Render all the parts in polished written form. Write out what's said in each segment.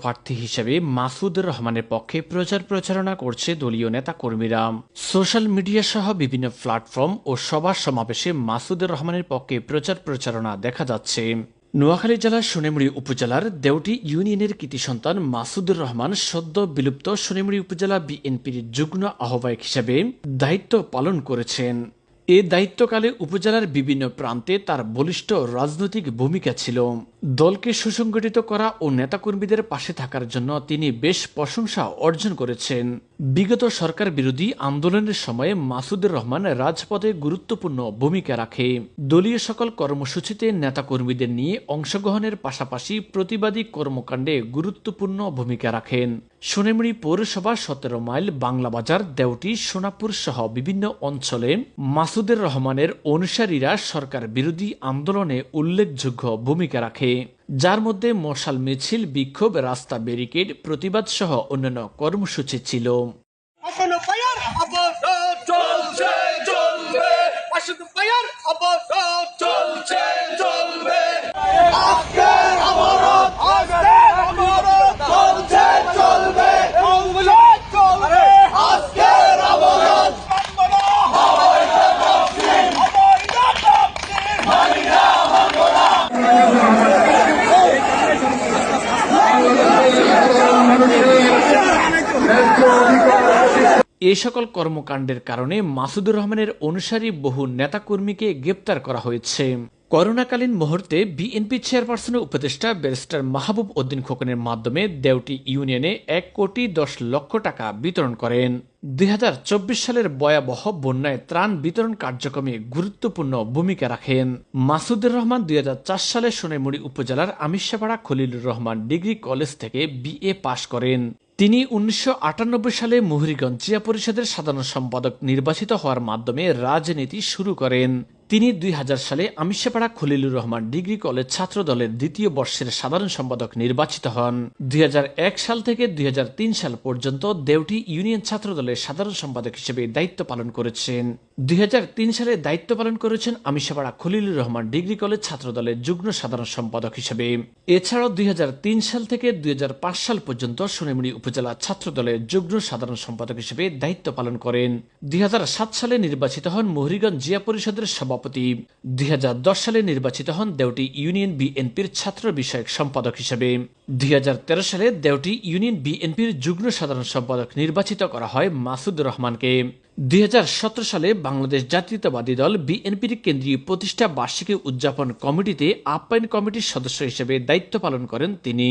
প্রার্থী হিসেবে মাসুদুর রহমানের পক্ষে প্রচার প্রচারণা করছে দলীয় নেতাকর্মীরা। সোশ্যাল মিডিয়া সহ বিভিন্ন প্ল্যাটফর্ম ও সভা সমাবেশে মাসুদুর রহমানের পক্ষে প্রচার প্রচারণা দেখা যাচ্ছে। নোয়াখালী জেলার সোনামুড়ি উপজেলার দেওটি ইউনিয়নের কৃতি সন্তান মাসুদুর রহমান সদ্য বিলুপ্ত সোনামুড়ি উপজেলা বিএনপির যুগ্ম আহ্বায়ক হিসেবে দায়িত্ব পালন করেছেন। এ দায়িত্বকালে উপজেলার বিভিন্ন প্রান্তে তার বলিষ্ঠ রাজনৈতিক ভূমিকা ছিল। দলকে সুসংগঠিত করা ও নেতাকর্মীদের পাশে থাকার জন্য তিনি বেশ প্রশংসা অর্জন করেছেন। বিগত সরকার বিরোধী আন্দোলনের সময়ে মাসুদুর রহমান রাজপথে গুরুত্বপূর্ণ ভূমিকা রাখে। দলীয় সকল কর্মসূচিতে নেতাকর্মীদের নিয়ে অংশগ্রহণের পাশাপাশি প্রতিবাদী কর্মকাণ্ডে গুরুত্বপূর্ণ ভূমিকা রাখেন। সোনামুড়ি পৌরসভা 17 মাইল, বাংলাবাজার, দেওটি, সোনাপুর সহ বিভিন্ন অঞ্চলে মাসুদুর রহমানের অনুসারীরা সরকার বিরোধী আন্দোলনে উল্লেখযোগ্য ভূমিকা রাখে, যার মধ্যে মশাল মিছিল, বিক্ষোভ, রাস্তা ব্যারিকেড, প্রতিবাদ সহ অন্যান্য কর্মসূচি ছিল। এই সকল কর্মকাণ্ডের কারণে মাসুদুর রহমানের অনুসারী বহু নেতাকর্মীকে গ্রেপ্তার করা হয়েছে। করোনাকালীন মুহূর্তে বিএনপি চেয়ারপারসনের উপদেষ্টা ব্যারিস্টার মাহবুব উদ্দিন খোকনের মাধ্যমে দেওটি ইউনিয়নে 1,10,00,000 টাকা বিতরণ করেন। 2024 সালের ভয়াবহ বন্যায় ত্রাণ বিতরণ কার্যক্রমে গুরুত্বপূর্ণ ভূমিকা রাখেন। মাসুদুর রহমান 2004 সালে সোনামুড়ি উপজেলার আমিরশাপাড়া খলিলুর রহমান ডিগ্রি কলেজ থেকে বিএ পাশ করেন। তিনি 1998 সালে মুহুরীগঞ্জ জিয়া পরিষদের সাধারণ সম্পাদক নির্বাচিত হওয়ার মাধ্যমে রাজনীতি শুরু করেন। তিনি 2000 সালে আমিরশাপাড়া খলিলুর রহমান ডিগ্রি কলেজ ছাত্র দলের দ্বিতীয় বর্ষের সাধারণ সম্পাদক নির্বাচিত হন। 2001 সাল থেকে 2003 সাল পর্যন্ত দেওটি ইউনিয়ন ছাত্র দলের সাধারণ সম্পাদক হিসেবে দায়িত্ব পালন করেছেন। 2003 সালে দায়িত্ব পালন করেছেন আমিরশাপাড়া খলিলুর রহমান ডিগ্রি কলেজ ছাত্র দলের যুগ্ম সাধারণ সম্পাদক হিসেবে। এছাড়াও 2003 সাল থেকে 2005 সাল পর্যন্ত সোনামুড়ি উপজেলা ছাত্র দলের যুগ্ম সাধারণ সম্পাদক হিসেবে দায়িত্ব পালন করেন। 2007 সালে নির্বাচিত হন মুহুরীগঞ্জ জিয়া পরিষদের সভাপতি। 2010 সালে নির্বাচিত হন দেওটি ইউনিয়ন বিএনপির ছাত্র বিষয়ক সম্পাদক হিসেবে। 2013 সালে দেওটি ইউনিয়ন বিএনপির যুগ্ম সাধারণ সম্পাদক নির্বাচিত করা হয় মাসুদুর রহমানকে। 2017 সালে বাংলাদেশ জাতীয়তাবাদী দল বিএনপির কেন্দ্রীয় প্রতিষ্ঠা বার্ষিকী উদযাপন কমিটিতে আপ্যায়ন কমিটির সদস্য হিসেবে দায়িত্ব পালন করেন তিনি।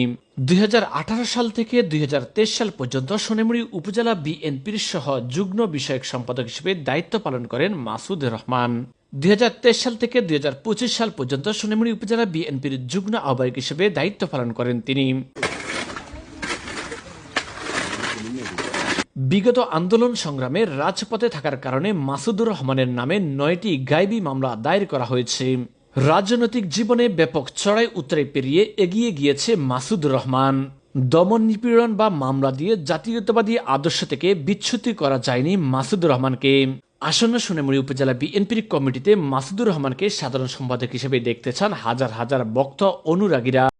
2018 সাল থেকে 2023 সাল পর্যন্ত সোনামুড়ি উপজেলা বিএনপির সহ যুগ্ম বিষয়ক সম্পাদক হিসেবে দায়িত্ব পালন করেন মাসুদুর রহমান। 2023 সাল থেকে 2025 সাল পর্যন্ত সোনামুড়ি উপজেলা বিএনপির যুগ্ম আহ্বায়ক হিসেবে দায়িত্ব পালন করেন তিনি। বিগত আন্দোলন সংগ্রামে রাজপথে থাকার কারণে মাসুদুর রহমানের নামে 9টি গায়েবী মামলা দায়ের করা হয়েছে। রাজনৈতিক জীবনে ব্যাপক চড়াই উতরাই পেরিয়ে এগিয়ে গিয়েছে মাসুদুর রহমান। দমন, নিপীড়ন বা মামলা দিয়ে জাতীয়তাবাদী আদর্শ থেকে বিচ্যুতি করা যায়নি মাসুদুর রহমানকে। আসন্ন সোনামুড়ি উপজেলা বিএনপির কমিটিতে মাসুদুর রহমানকে সাধারণ সম্পাদক হিসেবে দেখতে চান হাজার হাজার ভক্ত অনুরাগীরা।